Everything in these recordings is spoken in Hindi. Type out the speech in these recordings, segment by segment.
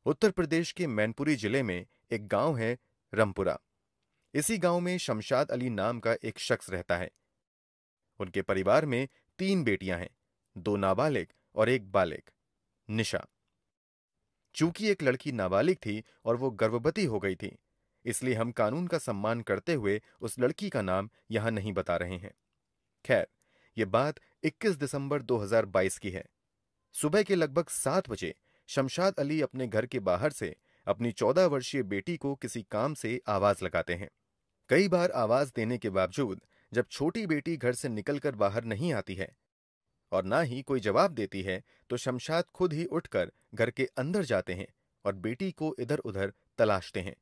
उत्तर प्रदेश के मैनपुरी जिले में एक गांव है रमपुरा। इसी गांव में शमशाद अली नाम का एक शख्स रहता है। उनके परिवार में 3 बेटियां हैं, 2 नाबालिग और एक बालिग, निशा। चूंकि एक लड़की नाबालिग थी और वो गर्भवती हो गई थी, इसलिए हम कानून का सम्मान करते हुए उस लड़की का नाम यहां नहीं बता रहे हैं। खैर, ये बात 21 दिसंबर 2022 की है। सुबह के लगभग 7 बजे शमशाद अली अपने घर के बाहर से अपनी 14 वर्षीय बेटी को किसी काम से आवाज लगाते हैं। कई बार आवाज देने के बावजूद जब छोटी बेटी घर से निकलकर बाहर नहीं आती है और ना ही कोई जवाब देती है, तो शमशाद खुद ही उठकर घर के अंदर जाते हैं और बेटी को इधर उधर तलाशते हैं,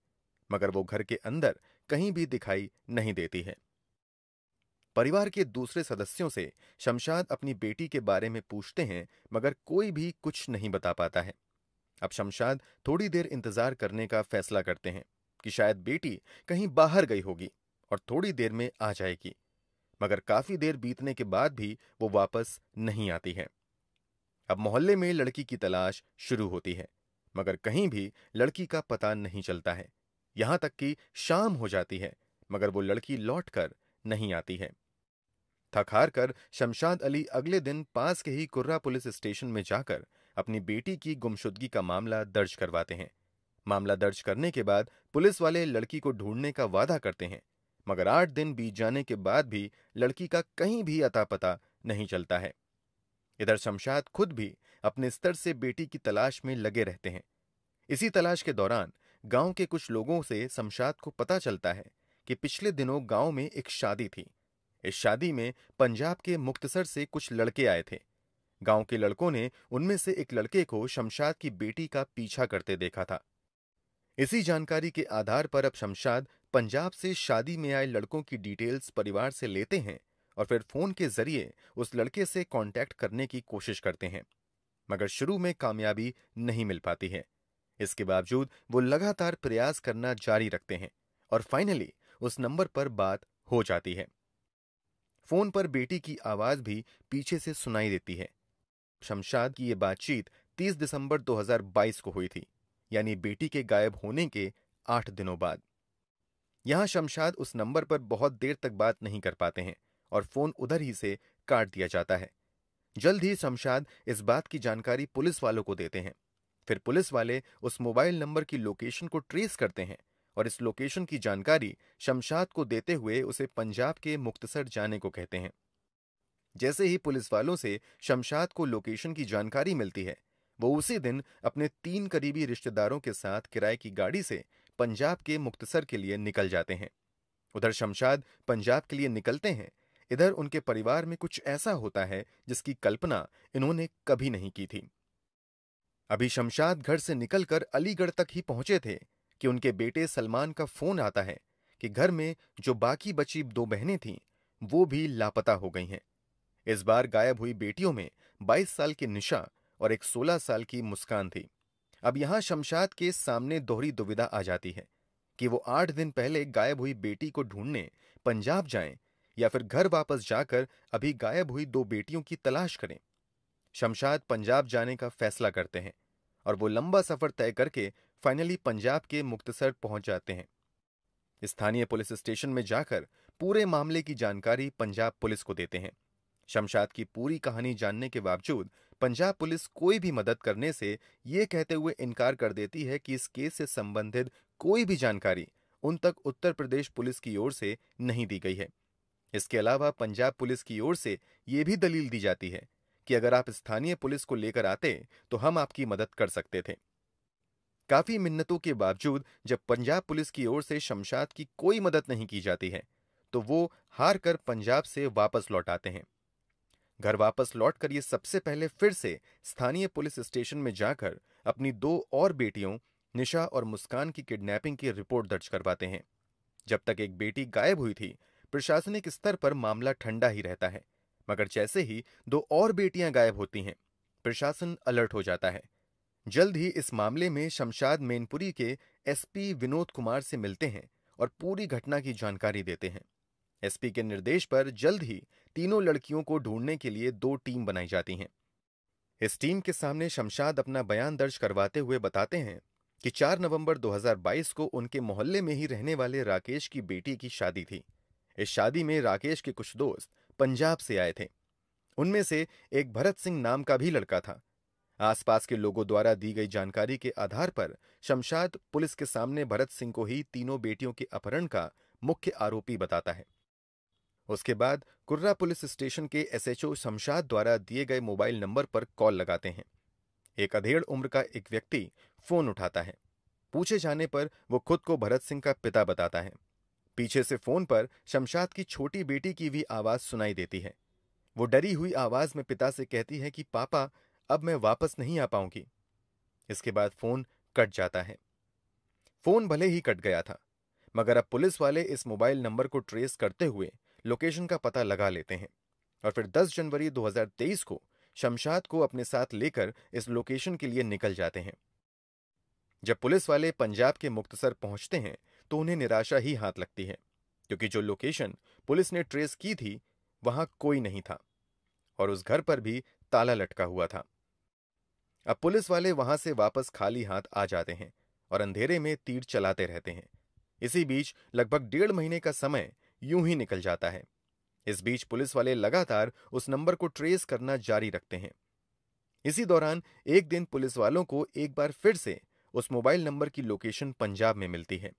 मगर वो घर के अंदर कहीं भी दिखाई नहीं देती है। परिवार के दूसरे सदस्यों से शमशाद अपनी बेटी के बारे में पूछते हैं, मगर कोई भी कुछ नहीं बता पाता है। अब शमशाद थोड़ी देर इंतजार करने का फैसला करते हैं कि शायद बेटी कहीं बाहर गई होगी और थोड़ी देर में आ जाएगी, मगर काफी देर बीतने के बाद भी वो वापस नहीं आती है। अब मोहल्ले में लड़की की तलाश शुरू होती है, मगर कहीं भी लड़की का पता नहीं चलता है। यहां तक कि शाम हो जाती है, मगर वो लड़की लौटकर नहीं आती है। थक हार कर शमशाद अली अगले दिन पास के ही कुर्रा पुलिस स्टेशन में जाकर अपनी बेटी की गुमशुदगी का मामला दर्ज करवाते हैं। मामला दर्ज करने के बाद पुलिस वाले लड़की को ढूंढने का वादा करते हैं, मगर 8 दिन बीत जाने के बाद भी लड़की का कहीं भी अता पता नहीं चलता है। इधर शमशाद खुद भी अपने स्तर से बेटी की तलाश में लगे रहते हैं। इसी तलाश के दौरान गांव के कुछ लोगों से शमशाद को पता चलता है कि पिछले दिनों गांव में एक शादी थी। इस शादी में पंजाब के मुक्तसर से कुछ लड़के आए थे। गांव के लड़कों ने उनमें से एक लड़के को शमशाद की बेटी का पीछा करते देखा था। इसी जानकारी के आधार पर अब शमशाद पंजाब से शादी में आए लड़कों की डिटेल्स परिवार से लेते हैं और फिर फोन के जरिए उस लड़के से कांटेक्ट करने की कोशिश करते हैं, मगर शुरू में कामयाबी नहीं मिल पाती है। इसके बावजूद वो लगातार प्रयास करना जारी रखते हैं और फाइनली उस नंबर पर बात हो जाती है। फोन पर बेटी की आवाज भी पीछे से सुनाई देती है। शमशाद की ये बातचीत 30 दिसंबर 2022 को हुई थी, यानी बेटी के गायब होने के 8 दिनों बाद। यहां शमशाद उस नंबर पर बहुत देर तक बात नहीं कर पाते हैं और फोन उधर ही से काट दिया जाता है। जल्द ही शमशाद इस बात की जानकारी पुलिस वालों को देते हैं। फिर पुलिस वाले उस मोबाइल नंबर की लोकेशन को ट्रेस करते हैं और इस लोकेशन की जानकारी शमशाद को देते हुए उसे पंजाब के मुक्तसर जाने को कहते हैं। जैसे ही पुलिस वालों से शमशाद को लोकेशन की जानकारी मिलती है, वो उसी दिन अपने 3 करीबी रिश्तेदारों के साथ किराए की गाड़ी से पंजाब के मुक्तसर के लिए निकल जाते हैं। उधर शमशाद पंजाब के लिए निकलते हैं, इधर उनके परिवार में कुछ ऐसा होता है जिसकी कल्पना इन्होंने कभी नहीं की थी। अभी शमशाद घर से निकलकर अलीगढ़ तक ही पहुंचे थे कि उनके बेटे सलमान का फोन आता है कि घर में जो बाकी बची 2 बहनें थीं, वो भी लापता हो गई हैं। इस बार गायब हुई बेटियों में 22 साल की निशा और एक 16 साल की मुस्कान थी। अब यहां शमशाद के सामने दोहरी दुविधा आ जाती है कि वो 8 दिन पहले गायब हुई बेटी को ढूंढने पंजाब जाएं या फिर घर वापस जाकर अभी गायब हुई 2 बेटियों की तलाश करें। शमशाद पंजाब जाने का फैसला करते हैं और वो लंबा सफर तय करके फाइनली पंजाब के मुक्तसर पहुंच जाते हैं। स्थानीय पुलिस स्टेशन में जाकर पूरे मामले की जानकारी पंजाब पुलिस को देते हैं। शमशाद की पूरी कहानी जानने के बावजूद पंजाब पुलिस कोई भी मदद करने से ये कहते हुए इनकार कर देती है कि इस केस से संबंधित कोई भी जानकारी उन तक उत्तर प्रदेश पुलिस की ओर से नहीं दी गई है। इसके अलावा पंजाब पुलिस की ओर से यह भी दलील दी जाती है कि अगर आप स्थानीय पुलिस को लेकर आते तो हम आपकी मदद कर सकते थे। काफी मिन्नतों के बावजूद जब पंजाब पुलिस की ओर से शमशाद की कोई मदद नहीं की जाती है, तो वो हार कर पंजाब से वापस लौट आते हैं। घर वापस लौटकर ये सबसे पहले फिर से स्थानीय पुलिस स्टेशन में जाकर अपनी 2 और बेटियों निशा और मुस्कान की किडनैपिंग की रिपोर्ट दर्ज करवाते हैं। जब तक एक बेटी गायब हुई थी, प्रशासनिक स्तर पर मामला ठंडा ही रहता है, मगर जैसे ही 2 और बेटियां गायब होती हैं, प्रशासन अलर्ट हो जाता है। जल्द ही इस मामले में शमशाद मैनपुरी के एसपी विनोद कुमार से मिलते हैं और पूरी घटना की जानकारी देते हैं। एसपी के निर्देश पर जल्द ही तीनों लड़कियों को ढूंढने के लिए 2 टीम बनाई जाती हैं। इस टीम के सामने शमशाद अपना बयान दर्ज करवाते हुए बताते हैं कि 4 नवंबर 2022 को उनके मोहल्ले में ही रहने वाले राकेश की बेटी की शादी थी। इस शादी में राकेश के कुछ दोस्त पंजाब से आए थे। उनमें से एक भरत सिंह नाम का भी लड़का था। आसपास के लोगों द्वारा दी गई जानकारी के आधार पर शमशाद पुलिस के सामने भरत सिंह को ही तीनों बेटियों के अपहरण का मुख्य आरोपी बताता है। उसके बाद कुर्रा पुलिस स्टेशन के एसएचओ शमशाद द्वारा दिए गए मोबाइल नंबर पर कॉल लगाते हैं। एक अधेड़ उम्र का एक व्यक्ति फोन उठाता है। पूछे जाने पर वो खुद को भरत सिंह का पिता बताता है। पीछे से फोन पर शमशाद की छोटी बेटी की भी आवाज सुनाई देती है। वो डरी हुई आवाज में पिता से कहती है कि पापा, अब मैं वापस नहीं आ पाऊंगी। इसके बाद फोन कट जाता है। फोन भले ही कट गया था, मगर अब पुलिस वाले इस मोबाइल नंबर को ट्रेस करते हुए लोकेशन का पता लगा लेते हैं और फिर 10 जनवरी 2023 को शमशाद को अपने साथ लेकर इस लोकेशन के लिए निकल जाते हैं। जब पुलिस वाले पंजाब के मुक्तसर पहुंचते हैं तो उन्हें निराशा ही हाथ लगती है, क्योंकि जो लोकेशन पुलिस ने ट्रेस की थी वहां कोई नहीं था और उस घर पर भी ताला लटका हुआ था। अब पुलिस वाले वहां से वापस खाली हाथ आ जाते हैं और अंधेरे में तीर चलाते रहते हैं। इसी बीच लगभग 1.5 महीने का समय यूं ही निकल जाता है। इस बीच पुलिस वाले लगातार उस नंबर को ट्रेस करना जारी रखते हैं। इसी दौरान एक दिन पुलिस वालों को एक बार फिर से उस मोबाइल नंबर की लोकेशन पंजाब में मिलती है।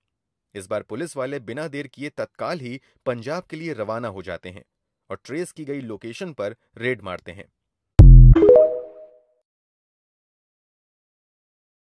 इस बार पुलिस वाले बिना देर किए तत्काल ही पंजाब के लिए रवाना हो जाते हैं और ट्रेस की गई लोकेशन पर रेड मारते हैं।